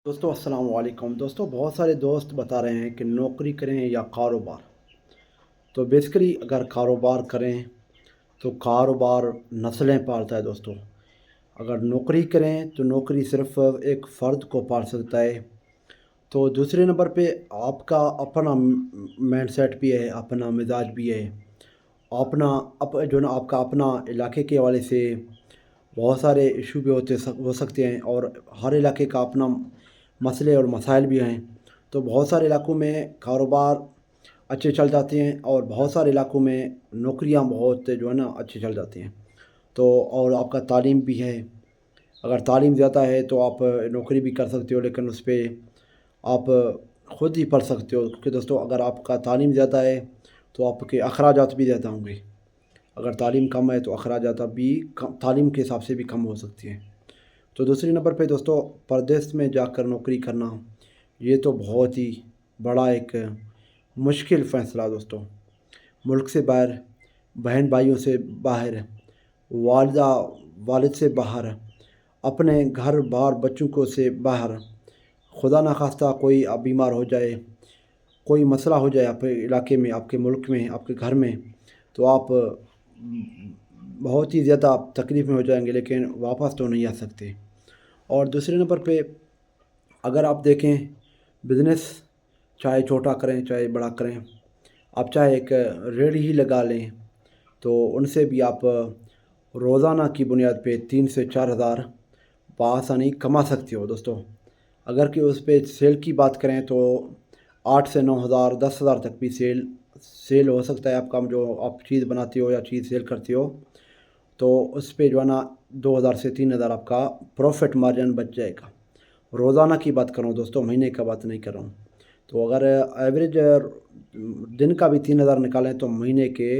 दोस्तों अस्सलाम वालेकुम। दोस्तों बहुत सारे दोस्त बता रहे हैं कि नौकरी करें या कारोबार। तो बेसिकली अगर कारोबार करें तो कारोबार नस्लें पालता है दोस्तों। अगर नौकरी करें तो नौकरी सिर्फ एक फ़र्द को पाल सकता है। तो दूसरे नंबर पे आपका अपना माइंडसेट भी है, अपना मिजाज भी है, अपना जो ना आपका अपना इलाके के हवाले से बहुत सारे इशू भी हो सकते हैं, और हर इलाके का अपना मसले और मसाइल भी हैं। तो बहुत सारे इलाकों में कारोबार अच्छे चल जाते हैं और बहुत सारे इलाकों में नौकरियां बहुत जो है ना अच्छी चल जाती हैं। तो और आपका तालीम भी है। अगर तालीम ज़्यादा है तो आप नौकरी भी कर सकते हो, लेकिन उस पे आप ख़ुद ही पढ़ सकते हो, क्योंकि दोस्तों अगर आपका तालीम ज़्यादा है तो आपके अखराजात भी ज़्यादा होंगे। अगर तालीम कम है तो अखराजात भी तालीम के हिसाब से भी कम हो सकती हैं। तो दूसरे नंबर पे दोस्तों, परदेश में जाकर नौकरी करना ये तो बहुत ही बड़ा एक मुश्किल फ़ैसला दोस्तों। मुल्क से बाहर, बहन भाइयों से बाहर, वालिदा वालिद से बाहर, अपने घर बार बच्चों को से बाहर, खुदा न खास्ता कोई आप बीमार हो जाए, कोई मसला हो जाए आपके इलाके में, आपके मुल्क में, आपके घर में, तो आप बहुत ही ज़्यादा आप तकलीफ़ में हो जाएंगे, लेकिन वापस तो नहीं आ सकते। और दूसरे नंबर पे अगर आप देखें, बिज़नेस चाहे छोटा करें चाहे बड़ा करें, आप चाहे एक रेहड़ी ही लगा लें तो उनसे भी आप रोज़ाना की बुनियाद पे 3 से 4 हज़ार बआसानी कमा सकते हो दोस्तों। अगर कि उस पे सेल की बात करें तो 8 से 9 हज़ार 10 हज़ार तक भी सेल हो सकता है आपका, जो आप चीज़ बनाते हो या चीज़ सेल करते हो। तो उस पे जो है ना 2 हज़ार से 3 हज़ार आपका प्रॉफिट मार्जिन बच जाएगा। रोज़ाना की बात कर रहा हूँ दोस्तों, महीने का बात नहीं कर रहा हूँ। तो अगर एवरेज दिन का भी 3 हज़ार निकालें तो महीने के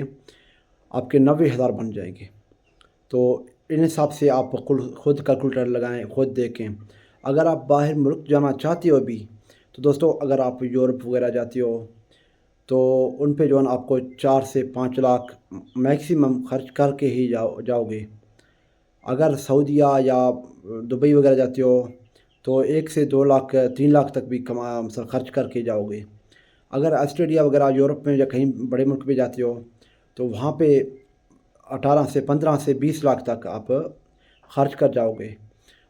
आपके 90 हज़ार बन जाएंगे। तो इन हिसाब से आप खुद कैलकुलेटर लगाएं, खुद देखें। अगर आप बाहर मुल्क जाना चाहते हो भी, तो दोस्तों अगर आप यूरोप वगैरह जाते हो तो उन पे जो है ना आपको 4 से 5 लाख मैक्सिमम खर्च करके ही जाओगे। अगर सऊदीया या दुबई वगैरह जाते हो तो 1 से 2 लाख 3 लाख तक भी खर्च करके जाओगे। अगर ऑस्ट्रेलिया वगैरह यूरोप में या कहीं बड़े मुल्क में जाते हो तो वहाँ पे 18 से 15 से 20 लाख तक आप खर्च कर जाओगे।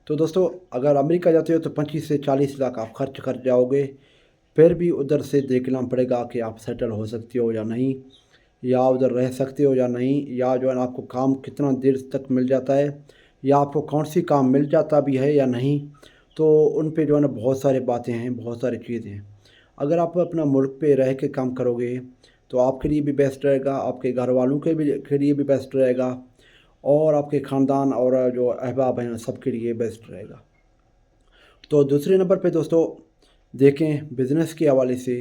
तो दोस्तों अगर अमेरिका जाते हो तो 25 से 40 लाख आप खर्च कर जाओगे। फिर भी उधर से देखना पड़ेगा कि आप सेटल हो सकते हो या नहीं, या उधर रह सकते हो या नहीं, या जो है ना आपको काम कितना देर तक मिल जाता है, या आपको कौन सी काम मिल जाता भी है या नहीं। तो उन पे जो है ना बहुत सारी बातें हैं, बहुत सारी चीज़ें हैं। अगर आप अपना मुल्क पे रह के काम करोगे तो आपके लिए भी बेस्ट रहेगा, आपके घर वालों के लिए भी बेस्ट रहेगा, और आपके ख़ानदान और जो अहबाब हैं सबके लिए बेस्ट रहेगा। तो दूसरे नंबर पे दोस्तों देखें, बिज़नेस के हवाले से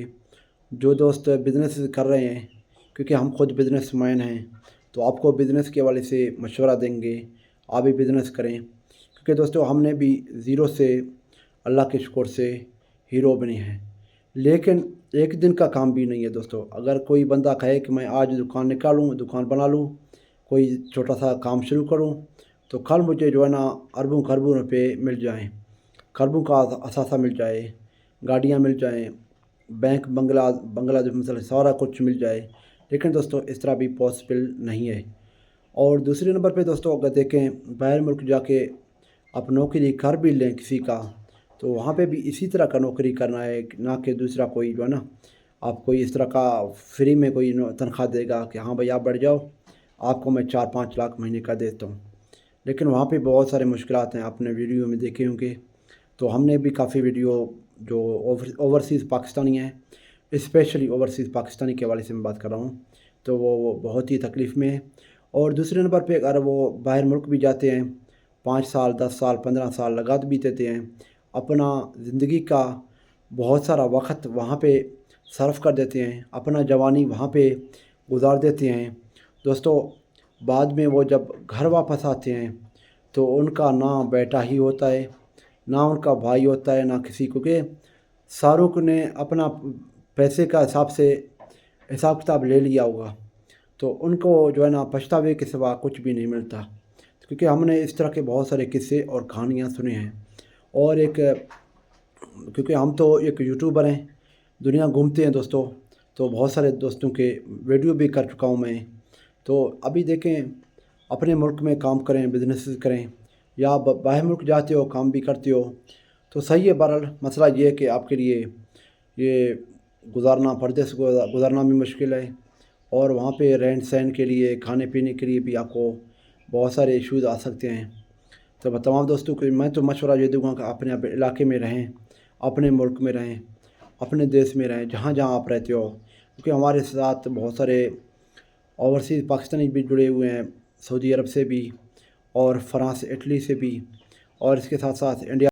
जो दोस्त बिज़नेस कर रहे हैं, क्योंकि हम खुद बिज़नेसमैन हैं तो आपको बिज़नेस के हवाले से मशवरा देंगे, आप भी बिज़नेस करें। क्योंकि दोस्तों हमने भी ज़ीरो से अल्लाह के शुक्र से हीरो बने हैं, लेकिन एक दिन का काम भी नहीं है दोस्तों। अगर कोई बंदा कहे कि मैं आज दुकान निकालूँ, दुकान बना लूँ, कोई छोटा सा काम शुरू करूँ, तो कल मुझे जो है ना अरबों खरबों रुपये मिल जाएँ, खरबों का असासा मिल जाए, गाड़ियाँ मिल जाएँ, बैंक बंगला जो मतलब सारा कुछ मिल जाए। लेकिन दोस्तों इस तरह भी पॉसिबल नहीं है। और दूसरे नंबर पे दोस्तों अगर देखें, बाहर मुल्क जाके आप नौकरी कर भी लें किसी का, तो वहाँ पे भी इसी तरह का नौकरी करना है, ना कि दूसरा कोई जो है ना आप कोई इस तरह का फ्री में कोई तनख्वाह देगा कि हाँ भाई आप बढ़ जाओ, आपको मैं 4-5 लाख महीने का देता हूँ। लेकिन वहाँ पे बहुत सारे मुश्किलात हैं, आपने वीडियो में देखे होंगे। तो हमने भी काफ़ी वीडियो जो ओवरसीज़ पाकिस्तानी हैं, स्पेशली ओवरसीज़ पाकिस्तानी के हवाले से मैं बात कर रहा हूँ, तो वो बहुत ही तकलीफ़ में है। और दूसरे नंबर पे अगर वो बाहर मुल्क भी जाते हैं, 5 साल 10 साल 15 साल लगा भी देते हैं, अपना ज़िंदगी का बहुत सारा वक्त वहाँ पे सर्फ कर देते हैं, अपना जवानी वहाँ पे गुजार देते हैं दोस्तों। बाद में वो जब घर वापस आते हैं तो उनका ना बेटा ही होता है, ना उनका भाई होता है, ना किसी को, के सारों को ने अपना पैसे का हिसाब किताब ले लिया होगा। तो उनको जो है ना पछतावे के सिवा कुछ भी नहीं मिलता, क्योंकि हमने इस तरह के बहुत सारे किस्से और कहानियाँ सुने हैं। और एक क्योंकि हम तो एक यूट्यूबर हैं, दुनिया घूमते हैं दोस्तों, तो बहुत सारे दोस्तों के वीडियो भी कर चुका हूँ मैं। तो अभी देखें, अपने मुल्क में काम करें, बिजनेस करें, या बाहर मुल्क जाते हो काम भी करते हो तो सही है। बहरहाल मसला ये है कि आपके लिए ये गुजारना, परदेस गुजारना भी मुश्किल है, और वहाँ पे रहन सहन के लिए, खाने पीने के लिए भी आपको बहुत सारे इश्यूज़ आ सकते हैं। तो मैं तमाम दोस्तों को मैं तो मशवरा ये दूंगा कि अपने अपने इलाके में रहें, अपने मुल्क में रहें, अपने देश में रहें, जहाँ जहाँ आप रहते हो, क्योंकि हमारे साथ बहुत सारे ओवरसीज़ पाकिस्तानी भी जुड़े हुए हैं, सऊदी अरब से भी, और फ्रांस, इटली से भी, और इसके साथ साथ इंडिया